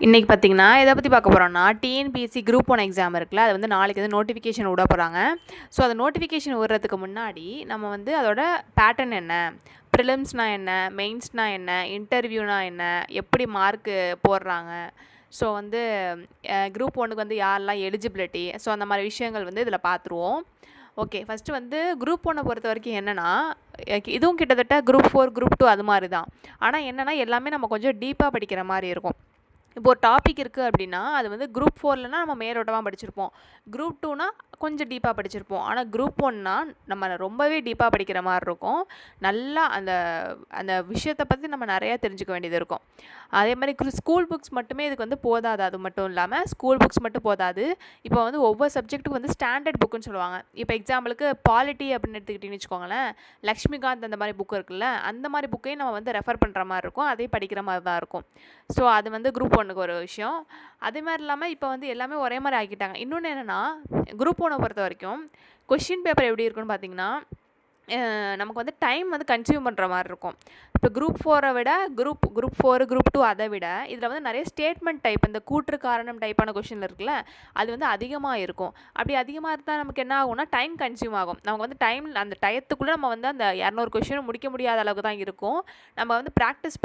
இன்றைக்கி பார்த்திங்கன்னா எதை பற்றி பார்க்க போகிறோம்னா டிஎன்பிஎஸ்சி குரூப் 1 எக்ஸாம் இருக்குல்ல, அது வந்து நாளைக்கு வந்து நோட்டிஃபிகேஷன் விட போகிறாங்க. ஸோ அந்த நோட்டிஃபிகேஷன் விடுறதுக்கு முன்னாடி நம்ம வந்து அதோட பேட்டர்ன் என்ன, ப்ரிலிம்ஸ்னால் என்ன, மெயின்ஸ்னால் என்ன, இன்டர்வியூனால் என்ன, எப்படி மார்க்கு போடுறாங்க, ஸோ வந்து குரூப் 1க்கு வந்து யாரெல்லாம் எலிஜிபிலிட்டி, ஸோ அந்த மாதிரி விஷயங்கள் வந்து இதில் பார்த்துருவோம். ஓகே, ஃபஸ்ட்டு வந்து குரூப் 1 பொறுத்த வரைக்கும் என்னென்னா, இதுவும் கிட்டத்தட்ட குரூப் 4 குரூப் 2 அது மாதிரி தான். ஆனால் என்னென்னா எல்லாமே நம்ம கொஞ்சம் டீப்பாக படிக்கிற மாதிரி இருக்கும். இப்போ ஒரு டாபிக் இருக்குது அப்படின்னா அது வந்து குரூப் 4லனா நம்ம மேலோட்டமாக படிச்சிருப்போம், குரூப் 2னா கொஞ்சம் டீப்பாக படிச்சிருப்போம். ஆனால் குரூப் 1னா நம்ம ரொம்பவே டீப்பாக படிக்கிற மாதிரி இருக்கும். நல்லா அந்த அந்த விஷயத்தை பற்றி நம்ம நிறையா தெரிஞ்சுக்க வேண்டியது இருக்கும். அதே மாதிரி ஸ்கூல் புக்ஸ் மட்டுமே இதுக்கு வந்து போதாது. அது மட்டும் இல்லாமல் ஸ்கூல் புக்ஸ் மட்டும் போதாது. இப்போ வந்து ஒவ்வொரு சப்ஜெக்ட்டுக்கும் வந்து ஸ்டாண்டர்ட் புக்குன்னு சொல்லுவாங்க. இப்போ எக்ஸாம்பிளுக்கு பாலிட்டி அப்படின்னு எடுத்துக்கிட்டிங்கன்னு வச்சுக்கோங்களேன், லக்ஷ்மிகாந்த் அந்த மாதிரி புக்கு இருக்குல்ல, அந்த மாதிரி புக்கையும் நம்ம வந்து ரெஃபர் பண்ணுற மாதிரி இருக்கும், அதையும் படிக்கிற மாதிரி தான் இருக்கும். ஸோ அது வந்து குரூப் 1க்கு ஒரு விஷயம். அதே மாதிரி இல்லாமல் இப்போ வந்து எல்லாமே ஒரே மாதிரி ஆக்கிட்டாங்க. இன்னொன்று என்னென்னா, குரூப் 1 பொறுத்த வரைக்கும் கொஷின் பேப்பர் எப்படி இருக்குன்னு பார்த்தீங்கன்னா, நமக்கு வந்து டைம் வந்து கன்சியூம் பண்ணுற மாதிரி இருக்கும். இப்போ குரூப் 4 விட குரூப் 4 குரூப் 2 அதை விட இதில் வந்து நிறைய ஸ்டேட்மெண்ட் டைப், இந்த கூற்று காரணம் டைப்பான கொஷின் இருக்குல்ல, அது வந்து அதிகமாக இருக்கும். அப்படி அதிகமாக இருந்தால் நமக்கு என்ன ஆகும்னா டைம் கன்சியூம் ஆகும். நமக்கு வந்து அந்த டயத்துக்குள்ளே நம்ம வந்து அந்த 200 கொஷினும் முடிக்க முடியாத அளவுக்கு தான் இருக்கும். நம்ம வந்து ப்ராக்டிஸ்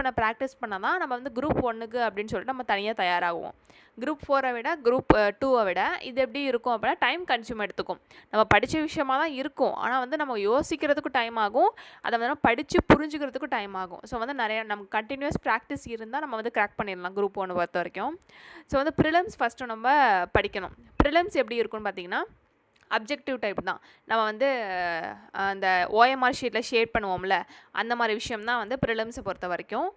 பண்ண தான் நம்ம வந்து குரூப் 1க்கு அப்படின்னு சொல்லிட்டு நம்ம தனியாக தயாராகுவோம். குரூப் 4 விட குரூப் 2 விட இது எப்படி இருக்கும் அப்படின்னா டைம் கன்சியூம் எடுத்துக்கும். நம்ம படித்த விஷயமாக தான் இருக்கும், ஆனால் வந்து நம்ம யோசிக்கிறதுக்கும் டைம் ஆகும், அதை வந்து நம்ம படித்து புரிஞ்சுக்கிறதுக்கும் டைம் ஆகும். ஸோ வந்து நிறைய நமக்கு கண்டினியூஸ் ப்ராக்டிஸ் இருந்தால் நம்ம வந்து கிராக் பண்ணிடலாம் குரூப் 1 பொறுத்த வரைக்கும். ஸோ வந்து ப்ரிலிம்ஸ் ஃபஸ்ட்டு நம்ம படிக்கணும். ப்ரிலிம்ஸ் எப்படி இருக்குன்னு பார்த்தீங்கன்னா அப்ஜெக்டிவ் டைப் தான். நம்ம வந்து அந்த ஓஎம்ஆர் ஷீட்டில் ஷேட் பண்ணுவோம்ல, அந்த மாதிரி விஷயம் தான் வந்து ப்ரிலிம்ஸை பொறுத்த வரைக்கும்.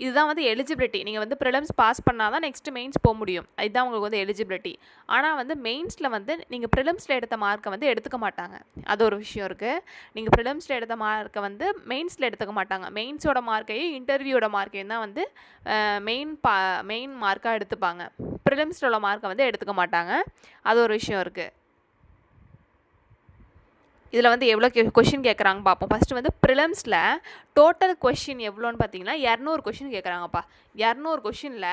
இதுதான் வந்து எலிஜிபிலிட்டி. நீங்கள் வந்து ப்ரிலிம்ஸ் பாஸ் பண்ணால் தான் நெக்ஸ்ட்டு மெயின்ஸ் போக முடியும். இதுதான் உங்களுக்கு வந்து எலிஜிபிலிட்டி. ஆனால் வந்து மெயின்ஸில் வந்து நீங்கள் ப்ரிலிம்ஸில் எடுத்த மார்க்கை வந்து எடுத்துக்க மாட்டாங்க. அது ஒரு விஷயம் இருக்குது. நீங்கள் ப்ரிலிம்ஸில் எடுத்த மார்க்கை வந்து மெயின்ஸில் எடுத்துக்க மாட்டாங்க. மெயின்ஸோட மார்க்கையும் இன்டர்வியூட மார்க்கையும் தான் வந்து மெயின் மார்க்காக எடுத்துப்பாங்க. ப்ரிலிம்ஸில் உள்ள மார்க்கை வந்து எடுத்துக்க மாட்டாங்க. அது ஒரு விஷயம் இருக்குது. இதில் வந்து எவ்வளோ கொஷின் கேட்குறாங்க பார்ப்போம். ஃபஸ்ட்டு வந்து ப்ரிலிம்ஸில் டோட்டல் கொஷின் எவ்வளோன்னு பார்த்தீங்கன்னா 200 கொஷின் கேட்குறாங்கப்பா. 200 கொஷினில்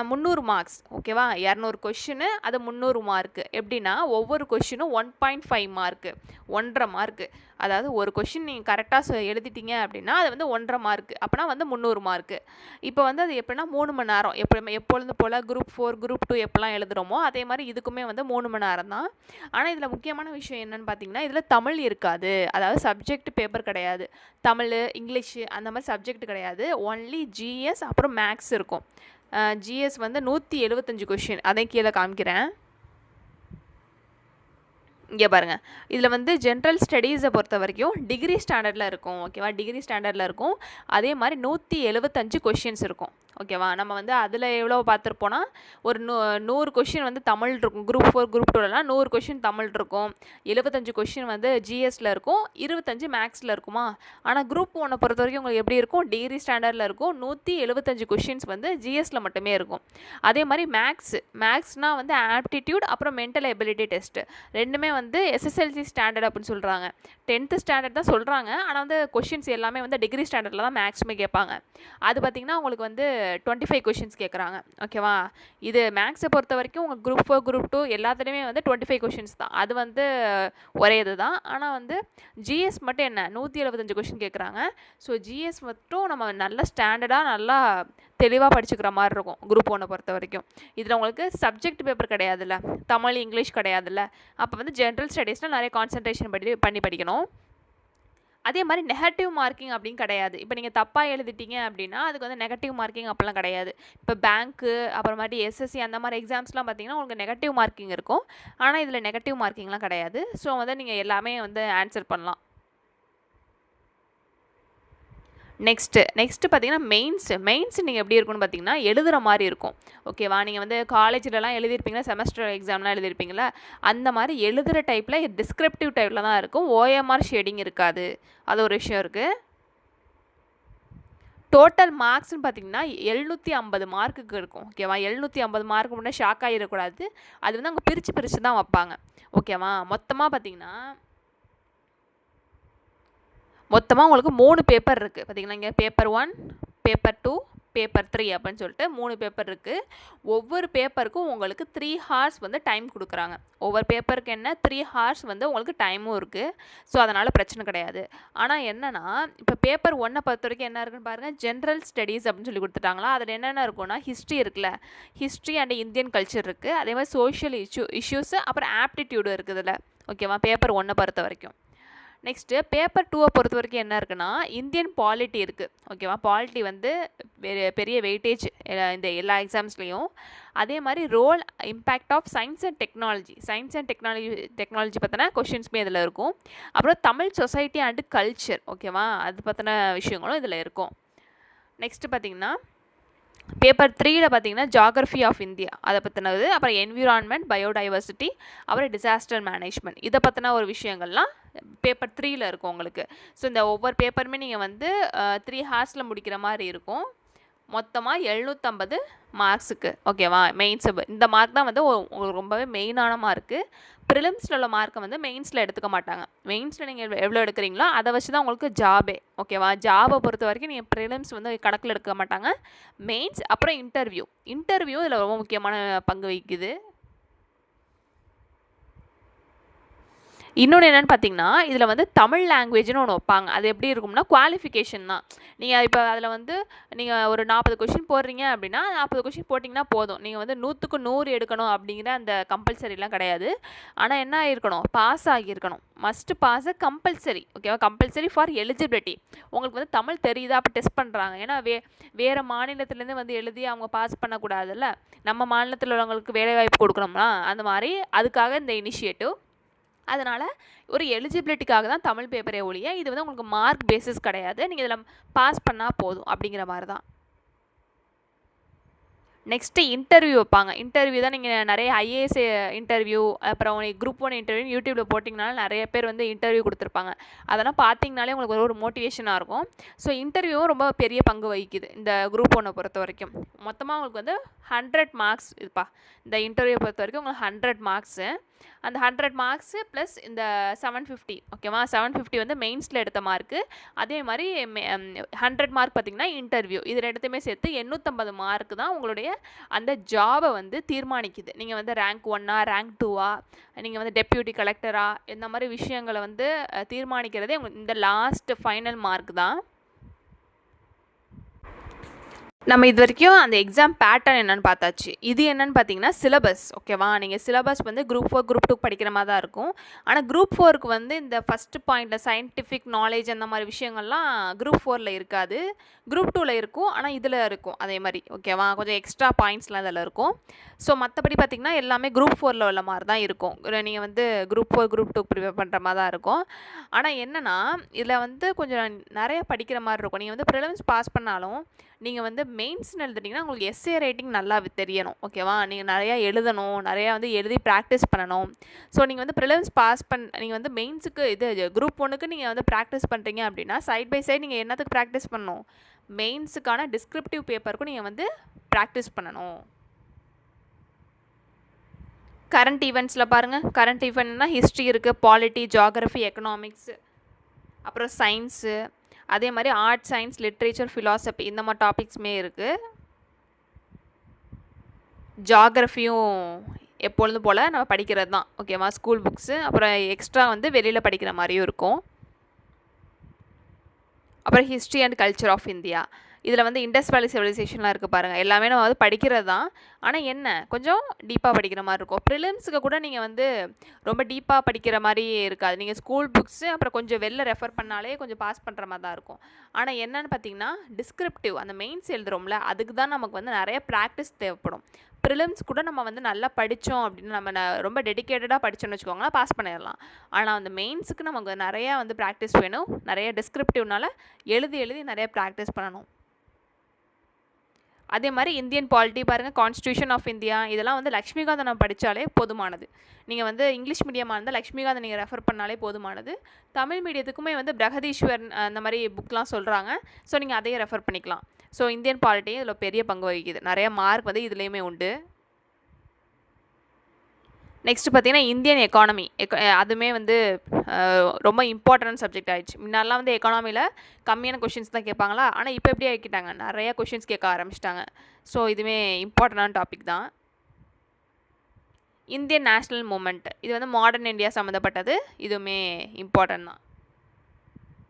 300 மார்க்ஸ். ஓகேவா? 200 கொஷினு அது 300 மார்க்கு. எப்படின்னா ஒவ்வொரு கொஷினும் 1.5 மார்க்கு, 1.5 மார்க்கு. அதாவது ஒரு கொஷின் நீங்கள் கரெக்டாக எழுதிட்டீங்க அப்படின்னா அது வந்து 1.5 மார்க்கு, அப்படின்னா வந்து 300 மார்க்கு. இப்போ வந்து அது எப்படின்னா 3 மணி நேரம், எப்பொழுது போல் குரூப் 4 குரூப் 2 எப்போல்லாம் எழுதுகிறோமோ அதே மாதிரி இதுக்குமே வந்து 3 மணி நேரம் தான். ஆனால் இதில் முக்கியமான விஷயம் என்னென்னு பார்த்தீங்கன்னா, இதில் தமிழ் இருக்காது. அதாவது சப்ஜெக்ட் பேப்பர் கிடையாது. தமிழ், இங்கிலீஷு அந்த மாதிரி சப்ஜெக்ட் கிடையாது. ஒன்லி ஜிஎஸ் அப்புறம் மேக்ஸ் இருக்கும். ஜிஎஸ் வந்து 175 கொஷின். அதை கீழே காமிக்கிறேன். இங்கே பாருங்கள், இதில் வந்து ஜென்ரல் ஸ்டடீஸை பொறுத்த வரைக்கும் டிகிரி ஸ்டாண்டர்டில் இருக்கும். ஓகேவா? டிகிரி ஸ்டாண்டர்டில் இருக்கும். அதே மாதிரி 175 கொஷின்ஸ் இருக்கும். ஓகேவா? நம்ம வந்து அதில் எவ்வளோ பார்த்துருப்போன்னா ஒரு 100 கொஷின் வந்து தமிழ் இருக்கும். குரூப் 4 குரூப் 2லலாம் 100 கொஷின் தமிழ் இருக்கும், 75 கொஷின் வந்து ஜிஎஸ்சில் இருக்கும், 25 மேக்ஸில் இருக்குமா. ஆனால் குரூப் 1 பொறுத்த வரைக்கும் உங்களுக்கு எப்படி இருக்கும், டிகிரி ஸ்டாண்டர்டில் இருக்கும். 175 கொஷின்ஸ் வந்து ஜிஎஸ்சில் மட்டுமே இருக்கும். அதே மாதிரி மேக்ஸ்னால் வந்து ஆப்டிடியூட் அப்புறம் மென்டல் எபிலிட்டி டெஸ்ட்டு ரெண்டுமே வந்து எஸ்எஸ்எல்சி ஸ்டாண்டர்ட் அப்படின்னு சொல்கிறாங்க. 10th ஸ்டாண்டர்ட் தான் சொல்கிறாங்க. ஆனால் வந்து கொஷின்ஸ் எல்லாமே வந்து டிகிரி ஸ்டாண்டர்டில் தான் மேக்ஸிமம் கேட்பாங்க. அது பார்த்திங்கன்னா உங்களுக்கு வந்து 25 கொஷின்ஸ் கேட்குறாங்க. ஓகேவா? இது மேக்ஸை பொறுத்த வரைக்கும் உங்கள் குரூப் 4 குரூப் 2 எல்லாத்துலேயுமே வந்து 25 கொஷின்ஸ் தான். அது வந்து ஒரே இது தான். ஆனால் வந்து ஜிஎஸ் மட்டும் என்ன 175 கொஷின் கேட்குறாங்க. ஸோ ஜிஎஸ் மட்டும் நம்ம நல்ல ஸ்டாண்டர்டாக நல்லா தெளிவாக படிச்சுக்கிற மாதிரி இருக்கும் குரூப் 1 பொறுத்த வரைக்கும். இதில் உங்களுக்கு சப்ஜெக்ட் பேப்பர் கிடையாதுல்ல, தமிழ் இங்கிலீஷ் கிடையாதுல்ல, அப்போ வந்து ஜென்ரல் ஸ்டடீஸில் நிறைய கான்சன்ட்ரேஷன் பண்ணி படிக்கணும். அதே மாதிரி நெகட்டிவ் மார்க்கிங் அப்படின்னு கிடையாது. இப்போ நீங்கள் தப்பாக எழுதிட்டீங்க அப்படின்னா அதுக்கு வந்து நெகட்டிவ் மார்க்கிங் அப்போல்லாம் கிடையாது. இப்போ பேங்க்கு அப்புறமாட்டி எஸ்எஸ்சி அந்த மாதிரி எக்ஸாம்ஸ்லாம் பார்த்தீங்கன்னா உங்களுக்கு நெகட்டிவ் மார்க்கிங் இருக்கும். ஆனால் இதில் நெகட்டிவ் மார்க்கிங்லாம் கிடையாது. ஸோ வந்து நீங்கள் எல்லாமே வந்து ஆன்சர் பண்ணலாம். நெக்ஸ்ட்டு பார்த்தீங்கன்னா மெயின்ஸ் நீங்கள் எப்படி இருக்குன்னு பார்த்தீங்கன்னா எழுதுகிற மாதிரி இருக்கும். ஓகேவா? நீங்கள் வந்து காலேஜிலலாம் எழுதியிருப்பீங்களா, செமஸ்டர் எக்ஸாம்லாம் எழுதியிருப்பீங்களா, அந்த மாதிரி எழுதுகிற டைப்பில் டிஸ்கிரிப்டிவ் டைப்பில் தான் இருக்கும். ஓஎம்ஆர் ஷேடிங் இருக்காது. அது ஒரு விஷயம் இருக்குது. டோட்டல் மார்க்ஸ்னு பார்த்தீங்கன்னா 750 மார்க்குக்கு இருக்கும். ஓகேவா? 750 மார்க்கு முன்னே ஷாக் ஆகிடக்கூடாது. அது வந்து அவங்க பிரித்து தான் வைப்பாங்க. ஓகேவா? மொத்தமாக உங்களுக்கு 3 பேப்பர் இருக்குது. பார்த்தீங்களா? இங்கே பேப்பர் 1, பேப்பர் 2, பேப்பர் 3 அப்படின்னு சொல்லிட்டு 3 பேப்பர் இருக்குது. ஒவ்வொரு பேப்பருக்கும் உங்களுக்கு 3 ஹார்ஸ் வந்து டைம் கொடுக்குறாங்க. ஒவ்வொரு பேப்பருக்கு என்ன 3 ஹார்ஸ் வந்து உங்களுக்கு டைமும் இருக்குது. ஸோ அதனால் பிரச்சனை கிடையாது. ஆனால் என்னென்னா இப்போ பேப்பர் 1 பொறுத்த வரைக்கும் என்ன இருக்குன்னு பாருங்கள், ஜென்ரல் ஸ்டடீஸ் அப்படின்னு சொல்லி கொடுத்துட்டாங்களா. அதில் என்னென்ன இருக்குன்னா ஹிஸ்ட்ரி இருக்குல்ல, ஹிஸ்ட்ரி அண்ட் இந்தியன் கல்ச்சர் இருக்குது. அதே மாதிரி சோஷியல் இஷ்யூஸு, அப்புறம் ஆப்டிடியூடு இருக்குதுல்ல. ஓகேவா, பேப்பர் 1 பொறுத்த வரைக்கும். நெக்ஸ்ட்டு பேப்பர் 2 பொறுத்த வரைக்கும் என்ன இருக்குன்னா இந்தியன் பாலிட்டி இருக்குது. ஓகேவா, பாலிட்டி வந்து பெரிய வெயிட்டேஜ் இந்த எல்லா எக்ஸாம்ஸ்லேயும். அதே மாதிரி role impact of science and technology பற்றின கொஷின்ஸுமே இதில் இருக்கும். அப்புறம் தமிழ் சொசைட்டி அண்டு கல்ச்சர், ஓகேவா, அது பற்றின விஷயங்களும் இதில் இருக்கும். நெக்ஸ்ட்டு பார்த்திங்கன்னா பேப்பர் 3ல் பார்த்தீங்கன்னா ஜாகிரஃபி ஆஃப் இந்தியா அதை பற்றினது, அப்புறம் என்விரான்மெண்ட், பயோடைவர்சிட்டி, அப்புறம் டிசாஸ்டர் மேனேஜ்மெண்ட், இதை பற்றின ஒரு விஷயங்கள்லாம் பேப்பர் 3ல் இருக்கும் உங்களுக்கு. ஸோ இந்த ஒவ்வொரு பேப்பருமே நீங்கள் வந்து 3 ஹார்ஸில் முடிக்கிற மாதிரி இருக்கும். மொத்தமாக 750 மார்க்ஸுக்கு. ஓகேவா, மெயின்ஸு இந்த மார்க் தான் வந்து உங்களுக்கு ரொம்பவே மெயினான மார்க்கு. ப்ரிலிம்ஸில் உள்ள மார்க்கை வந்து மெயின்ஸில் எடுத்துக்க மாட்டாங்க. மெயின்ஸில் நீங்கள் எவ்வளோ எடுக்கிறீங்களோ அதை வச்சு தான் உங்களுக்கு ஜாபே. ஓகேவா, ஜாபை பொறுத்த வரைக்கும் நீங்கள் ப்ரிலிம்ஸ் வந்து கணக்கில் எடுக்க மாட்டாங்க. மெயின்ஸ் அப்புறம் இன்டர்வியூ இதில் ரொம்ப முக்கியமான பங்கு வகிக்குது. இன்னொன்று என்னென்னு பார்த்தீங்கன்னா இதில் வந்து தமிழ் லாங்குவேஜ்னு ஒன்று வைப்பாங்க. அது எப்படி இருக்கும்னா குவாலிஃபிகேஷன் தான். நீங்கள் இப்போ அதில் வந்து நீங்கள் ஒரு 40 கொஷின் போடுறீங்க அப்படின்னா 40 கொஷின் போட்டிங்கன்னா போதும். நீங்கள் வந்து 100க்கு 100 எடுக்கணும் அப்படிங்கிற அந்த கம்பல்சரிலாம் கிடையாது. ஆனால் என்ன ஆகிருக்கணும், பாஸ் ஆகியிருக்கணும். Must pass compulsory. ஓகேவா, கம்பல்சரி ஃபார் எலிஜிபிலிட்டி. உங்களுக்கு வந்து தமிழ் தெரியுதா அப்போ டெஸ்ட் பண்ணுறாங்க. ஏன்னா வேறு மாநிலத்துலேருந்து வந்து எழுதி அவங்க பாஸ் பண்ணக்கூடாதுல்ல. நம்ம மாநிலத்தில் உள்ளவங்களுக்கு வேலைவாய்ப்பு கொடுக்கணும்னா அந்த மாதிரி அதுக்காக இந்த இனிஷியேட்டிவ். அதனால் ஒரு எலிஜிபிலிட்டிக்காக தான் தமிழ் பேப்பரே ஒழிய இது வந்து உங்களுக்கு மார்க் பேசிஸ் கிடையாது. நீங்கள் இதில் பாஸ் பண்ணால் போதும் அப்படிங்கிற மாதிரி தான். நெக்ஸ்ட்டு இன்டர்வியூ வைப்பாங்க. இன்டர்வியூ தான் நீங்கள் நிறைய ஐஏஎஸ் இன்டர்வியூ, அப்புறம் குரூப் 1 இன்டர்வியூ யூடியூப்பில் போட்டிங்கனால நிறைய பேர் வந்து இன்டர்வியூ கொடுத்துருப்பாங்க. அதெல்லாம் பார்த்தீங்கனாலே உங்களுக்கு ஒரு மோட்டிவேஷனாக இருக்கும். ஸோ இன்டர்வியூவும் ரொம்ப பெரிய பங்கு வகிக்குது இந்த குரூப் 1 பொறுத்த வரைக்கும். மொத்தமாக உங்களுக்கு வந்து 100 மார்க்ஸ் இதுப்பா. இந்த இன்டர்வியூ பொறுத்த வரைக்கும் உங்களுக்கு 100 மார்க்ஸு. அந்த 100 மார்க்ஸு ப்ளஸ் இந்த 750. ஓகேவா, 750 வந்து மெயின்ஸில் எடுத்த மார்க்கு. அதே மாதிரி 100 மார்க் பார்த்திங்கன்னா இன்டர்வியூ. இது ரெண்டுத்தையுமே சேர்த்து 850 மார்க்கு தான் உங்களுடைய அந்த ஜாபை வந்து தீர்மானிக்குது. நீங்கள் வந்து ரேங்க் 1ஆ ரேங்க் 2ஆ, நீங்கள் வந்து டெப்யூட்டி கலெக்டரா, இந்த மாதிரி விஷயங்களை வந்து தீர்மானிக்கிறதே இந்த லாஸ்ட் ஃபைனல் மார்க் தான். நம்ம இது வரைக்கும் அந்த எக்ஸாம் பேட்டர்ன் என்னென்னு பார்த்தாச்சு. இது என்னென்னு பார்த்தீங்கன்னா சிலபஸ். ஓகேவா, நீங்கள் சிலபஸ் வந்து குரூப் 4 குரூப் 2 படிக்கிற மாதிரி தான் இருக்கும். ஆனால் குரூப் 4க்கு வந்து இந்த ஃபஸ்ட்டு பாயிண்டில் சயின்டிஃபிக் நாலேஜ் அந்த மாதிரி விஷயங்கள்லாம் குரூப் 4ல் இருக்காது. குரூப் 2ல் இருக்கும், ஆனால் இதில் இருக்கும் அதே மாதிரி. ஓகேவா, கொஞ்சம் எக்ஸ்ட்ரா பாயிண்ட்ஸ்லாம் இதில் இருக்கும். ஸோ மற்றபடி பார்த்திங்கன்னா எல்லாமே குரூப் 4ல் உள்ள மாதிரி தான் இருக்கும். நீங்கள் வந்து குரூப் 4 குரூப் 2 ப்ரிப்பேர் பண்ணுற மாதிரி தான் இருக்கும். ஆனால் என்னென்னா இதில் வந்து கொஞ்சம் நிறைய படிக்கிற மாதிரி இருக்கும். நீங்கள் வந்து ப்ரிலிம்ஸ் பாஸ் பண்ணாலும் நீங்கள் வந்து மெயின்ஸ்னு எழுதுனீங்கன்னா உங்களுக்கு எஸ்ஏ ரைட்டிங் நல்லா தெரியணும். ஓகேவா, நீங்கள் நிறையா எழுதணும், நிறையா வந்து எழுதி ப்ராக்டிஸ் பண்ணணும். ஸோ நீங்கள் வந்து ப்ரிலிம்ஸ் பாஸ் நீங்கள் வந்து மெயின்ஸுக்கு இது குரூப் 1க்கு நீங்கள் வந்து ப்ராக்டிஸ் பண்ணுறீங்க அப்படின்னா சைட் பை சைட் நீங்கள் என்னத்துக்கு ப்ராக்டிஸ் பண்ணணும், மெயின்ஸுக்கான டிஸ்கிரிப்டிவ் பேப்பருக்கும் நீங்கள் வந்து ப்ராக்டிஸ் பண்ணணும். கரண்ட் ஈவெண்ட்ஸில் பாருங்கள். கரண்ட் ஈவெண்ட்னா ஹிஸ்ட்ரி இருக்குது, பாலிட்டி, ஜியாகிரஃபி, எக்கனாமிக்ஸு, அப்புறம் சயின்ஸு, அதே மாதிரி ஆர்ட், சயின்ஸ், லிட்ரேச்சர், ஃபிலாசபி இந்த மாதிரி டாபிக்ஸுமே இருக்குது. ஜியாகிரஃபியும் எப்பொழுதும் போல் நம்ம படிக்கிறது தான். ஓகேவா, ஸ்கூல் புக்ஸு, அப்புறம் எக்ஸ்ட்ரா வந்து வெளியில் படிக்கிற மாதிரியும் இருக்கும். அப்புறம் history and culture of India. இதில் வந்து இண்டஸ் வேலி சிவிலைசேஷன்லாம் இருக்குது பாருங்கள். எல்லாமே நம்ம வந்து படிக்கிறது தான். ஆனால் என்ன கொஞ்சம் டீப்பாக படிக்கிற மாதிரி இருக்கும். ப்ரிலிம்ஸுக்கு கூட நீங்கள் வந்து ரொம்ப டீப்பாக படிக்கிற மாதிரி இருக்காது. நீங்கள் ஸ்கூல் புக்ஸு அப்புறம் கொஞ்சம் வெளில ரெஃபர் பண்ணாலே கொஞ்சம் பாஸ் பண்ணுற மாதிரி தான் இருக்கும். ஆனால் என்னென்னு பார்த்தீங்கன்னா டிஸ்கிரிப்டிவ் அந்த மெயின்ஸ் எழுதுகிறோம்ல அதுக்கு தான் நமக்கு வந்து நிறைய ப்ராக்டிஸ் தேவைப்படும். ப்ரிலிம்ஸ் கூட நம்ம வந்து நல்லா படித்தோம் அப்படின்னு நம்ம ரொம்ப டெடிக்கேட்டடாக படித்தோன்னு வச்சுக்கோங்களேன், பாஸ் பண்ணிடலாம். ஆனால் அந்த மெயின்ஸுக்கு நமக்கு நிறையா வந்து ப்ராக்டிஸ் வேணும். நிறைய டிஸ்கிரிப்டிவ்னால எழுதி நிறைய ப்ராக்டிஸ் பண்ணணும். அதே மாதிரி இந்தியன் பாலிட்டி பாருங்கள், கான்ஸ்டியூஷன் ஆஃப் இந்தியா, இதெல்லாம் வந்து லக்ஷ்மிகாந்த் நம்ம படித்தாலே போதுமானது. நீங்கள் வந்து இங்கிலீஷ் மீடியமாக இருந்தால் லக்ஷ்மிகாந்த் நீங்கள் ரெஃபர் பண்ணாலே போதுமானது. தமிழ் மீடியத்துக்குமே வந்து பிரகதீஸ்வர் அந்த மாதிரி புக்லாம் சொல்கிறாங்க. ஸோ நீங்கள் அதையும் ரெஃபர் பண்ணிக்கலாம். ஸோ இந்தியன் பாலிட்டியும் இதில் பெரிய பங்கு வகிக்குது. நிறைய மார்க் வந்து இதுலேயுமே உண்டு. நெக்ஸ்ட் பார்த்தீங்கன்னா இந்தியன் எக்கானமி அதுவுமே வந்து ரொம்ப இம்பார்ட்டன்ட் சப்ஜெக்ட் ஆயிடுச்சு. முன்னாடிலாம் வந்து எக்கானமியில் கம்மியான கொஷின்ஸ் தான் கேட்பாங்களா, ஆனால் இப்போ எப்படி ஆக்கிட்டாங்க, நிறையா கொஷின்ஸ் கேட்க ஆரம்பிச்சிட்டாங்க. ஸோ இதுவுமே இம்பார்ட்டண்டான டாபிக் தான். இந்தியன் நேஷ்னல் மூமெண்ட் இது வந்து மாடர்ன் இந்தியா சம்மந்தப்பட்டது, இதுவுமே இம்பார்ட்டன்ட் தான்.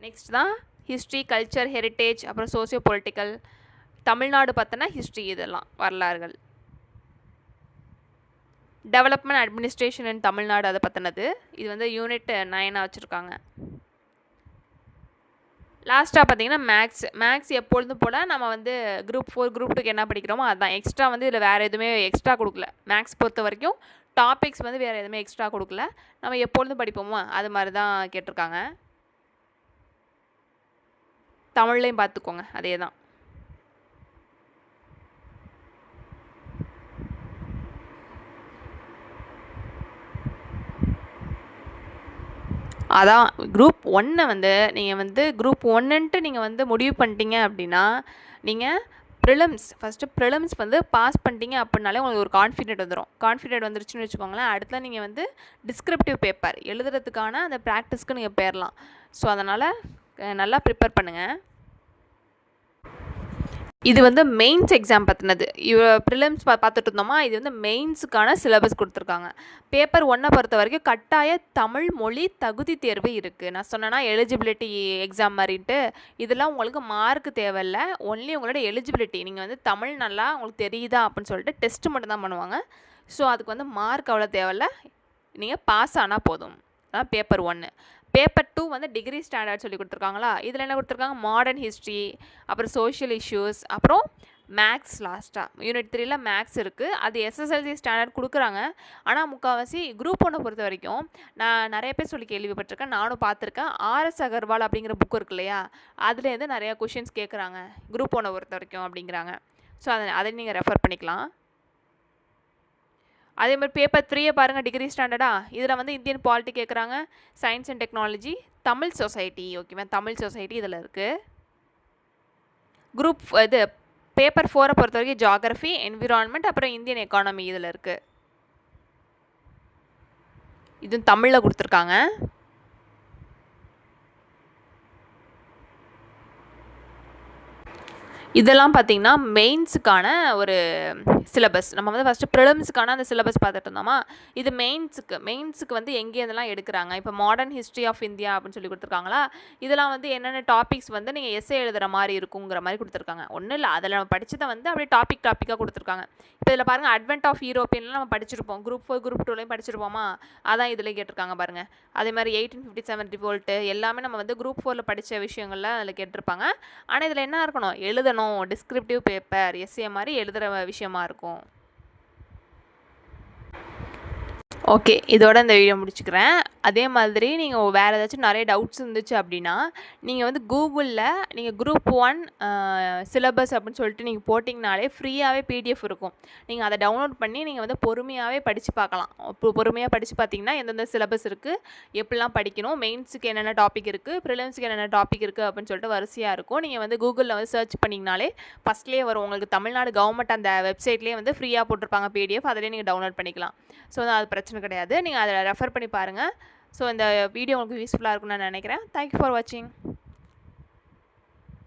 நெக்ஸ்ட் தான் ஹிஸ்ட்ரி, கல்ச்சர், ஹெரிட்டேஜ், அப்புறம் சோசியோ பொலிட்டிக்கல், தமிழ்நாடு பார்த்தோன்னா ஹிஸ்ட்ரி, இதெல்லாம் வரலாறுகள். டெவலப்மெண்ட் அட்மினிஸ்ட்ரேஷன் இன் தமிழ்நாடு அதை பற்றினது, இது வந்து யூனிட் 9 வச்சுருக்காங்க. லாஸ்ட்டாக பார்த்தீங்கன்னா மேக்ஸ் எப்பொழுதும் போல் நம்ம வந்து குரூப் 4 குரூப் 2க்கு என்ன படிக்கிறோமோ அதுதான். எக்ஸ்ட்ரா வந்து இதில் வேறு எதுவுமே எக்ஸ்ட்ரா கொடுக்கல. மேக்ஸ் பொறுத்த வரைக்கும் டாபிக்ஸ் வந்து வேறு எதுவுமே எக்ஸ்ட்ரா கொடுக்கல. நம்ம எப்பொழுதும் படிப்போமோ அது மாதிரி தான் கேட்டிருக்காங்க. தமிழ்லையும் பார்த்துக்கோங்க, அதே தான். அதான் குரூப் 1 வந்து நீங்கள் வந்து குரூப் 1ன்ட்டு நீங்கள் வந்து முடிவு பண்ணிட்டீங்க அப்படின்னா, நீங்கள் ஃபஸ்ட்டு ப்ரிலிம்ஸ் வந்து பாஸ் பண்ணிட்டீங்க அப்படின்னாலே உங்களுக்கு ஒரு கான்ஃபிடென்ட் வந்துடும். கான்ஃபிடென்ட் வந்துருச்சுன்னு வச்சுக்கோங்களேன், அடுத்த நீங்கள் வந்து டிஸ்கிரிப்டிவ் பேப்பர் எழுதுறதுக்கான அந்த ப்ராக்டிஸ்க்கு நீங்கள் போயிடலாம். ஸோ அதனால் நல்லா ப்ரிப்பேர் பண்ணுங்கள். இது வந்து மெயின்ஸ் எக்ஸாம் பற்றினது. ப்ரிலிம்ஸ் பார்த்துட்டு இருந்தோமா, இது வந்து மெயின்ஸுக்கான சிலபஸ் கொடுத்துருக்காங்க. பேப்பர் 1 பொறுத்த வரைக்கும் கட்டாய தமிழ் மொழி தகுதி தேர்வு இருக்குது. நான் சொன்னேன்னா எலிஜிபிலிட்டி எக்ஸாம் மாதிரின்ட்டு, இதெல்லாம் உங்களுக்கு மார்க் தேவையில்ல, ஒன்லி உங்களோட எலிஜிபிலிட்டி. நீங்கள் வந்து தமிழ் நல்லா உங்களுக்கு தெரியுதா அப்படின்னு சொல்லிட்டு டெஸ்ட்டு மட்டும் தான் பண்ணுவாங்க. ஸோ அதுக்கு வந்து மார்க் அவ்வளோ தேவையில்ல, நீங்கள் பாஸ் ஆனால் போதும். அதான் பேப்பர் 1. பேப்பர் 2 வந்து டிகிரி ஸ்டாண்டர்ட் சொல்லி கொடுத்துருக்காங்களா, இதில் என்ன கொடுத்துருக்காங்க, மாடர்ன் ஹிஸ்ட்ரி, அப்புறம் சோஷியல் இஷ்யூஸ், அப்புறம் மேக்ஸ். லாஸ்ட்டாக யூனிட் 3ல் மேக்ஸ் இருக்குது. அது எஸ்எஸ்எல்சி ஸ்டாண்டர்ட் கொடுக்குறாங்க. ஆனால் முக்கால்வாசி குரூப் 1 பொறுத்த வரைக்கும் நான் நிறைய பேர் சொல்லி கேள்விப்பட்டிருக்கேன், நானும் பார்த்துருக்கேன். ஆர்எஸ் அகர்வால் அப்படிங்கிற புக்கு இருக்கு இல்லையா, அதுலேருந்து நிறையா கொஷின்ஸ் கேட்குறாங்க குரூப் 1 பொறுத்த வரைக்கும் அப்படிங்கிறாங்க. ஸோ அதை நீங்கள் ரெஃபர் பண்ணிக்கலாம். அதே மாதிரி பேப்பர் 3 பாருங்கள், டிகிரி ஸ்டாண்டர்டா, இதில் வந்து இந்தியன் பாலிட்டி கேட்குறாங்க, science and technology, Tamil society. ஓகேவா, தமிழ் சொசைட்டி இதில் இருக்குது. குரூப் இது பேப்பர் 4 பொறுத்த வரைக்கும் ஜியாகிரஃபி, என்விரான்மெண்ட், அப்புறம் இந்தியன் எக்கானமி இதில் இருக்குது. இது தமிழில் கொடுத்துருக்காங்க. இதெல்லாம் பார்த்திங்கன்னா மெயின்ஸுக்கான ஒரு சிலபஸ். நம்ம வந்து ஃபஸ்ட்டு ப்ரிலிம்ஸுக்கான அந்த சிலபஸ் பார்த்துட்டு இருந்தோமா, இது மெயின்ஸுக்கு வந்து எங்கேருந்தெல்லாம் எடுக்கிறாங்க. இப்போ மாடர்ன் ஹிஸ்ட்ரி ஆஃப் இந்தியா அப்படின்னு சொல்லி கொடுத்துருக்காங்களா, இதெல்லாம் வந்து என்னென்ன டாபிக்ஸ் வந்து நீங்கள் எஸ்ஸே எழுதுகிற மாதிரி இருக்குங்கிற மாதிரி கொடுத்துருக்காங்க. ஒன்றும் இல்லை, அதில் நம்ம படித்ததை வந்து அப்படியே டாப்பிக்காக கொடுத்துருக்காங்க. இப்போ இதில் பாருங்கள், அட்வென்ட் ஆஃப் யூரோப்பியன்லாம் நம்ம படிச்சிருப்போம், குரூப் 4 குரூப் 2லையும் படிச்சிருப்போமா, அதான் இதில் கேட்டிருக்காங்க பாருங்கள். அதே மாதிரி 1857 ரிவோல்ட்டு எல்லாமே நம்ம வந்து குரூப் 4ல் படித்த விஷயங்கள்லாம் அதில் கேட்டிருப்பாங்க. ஆனால் இதில் என்ன இருக்கணும், எழுதணும், டிஸ்கிரிப்டிவ் பேப்பர் எஸ்ஏ மாதிரி எழுதுகிற விஷயமா இருக்கும். ஓகே, இதோட இந்த வீடியோ முடிச்சுக்கிறேன். அதே மாதிரி நீங்கள் வேறு ஏதாச்சும் நிறைய டவுட்ஸ் இருந்துச்சு அப்படின்னா, நீங்கள் வந்து கூகுளில் நீங்கள் குரூப் 1 சிலபஸ் அப்படின்னு சொல்லிட்டு நீங்கள் போட்டிங்கனாலே ஃப்ரீயாகவே பிடிஎஃப் இருக்கும். நீங்கள் அதை டவுன்லோட் பண்ணி நீங்கள் வந்து பொறுமையாகவே படித்து பார்க்கலாம். பொறுமையாக படித்து பார்த்தீங்கன்னா எந்தெந்த சிலபஸ் இருக்குது, எப்படிலாம் படிக்கணும், மெயின்ஸுக்கு என்னென்ன டாபிக் இருக்குது, ப்ரிலிம்ஸுக்கு என்னென்ன டாபிக் இருக்குது அப்படின்னு சொல்லிட்டு வரிசையாக இருக்கும். நீங்கள் வந்து கூகுளில் வந்து சர்ச் பண்ணிங்கனாலே ஃபஸ்ட்லேயே வரும். உங்களுக்கு தமிழ்நாடு கவர்மெண்ட் அந்த வெப்சைட்லேயே வந்து ஃப்ரீயாக போட்டிருப்பாங்க பிடிஎஃப், அதிலே நீங்கள் டவுன்லோட் பண்ணிக்கலாம். ஸோ அது பிரச்சனை கிடையாது, நீங்கள் அதை ரெஃபர் பண்ணி பாருங்கள். ஸோ இந்த வீடியோ உங்களுக்கு யூஸ்ஃபுல்லாக இருக்கும்னு நான் நினைக்கிறேன். தேங்க்யூ ஃபார் வாட்சிங்.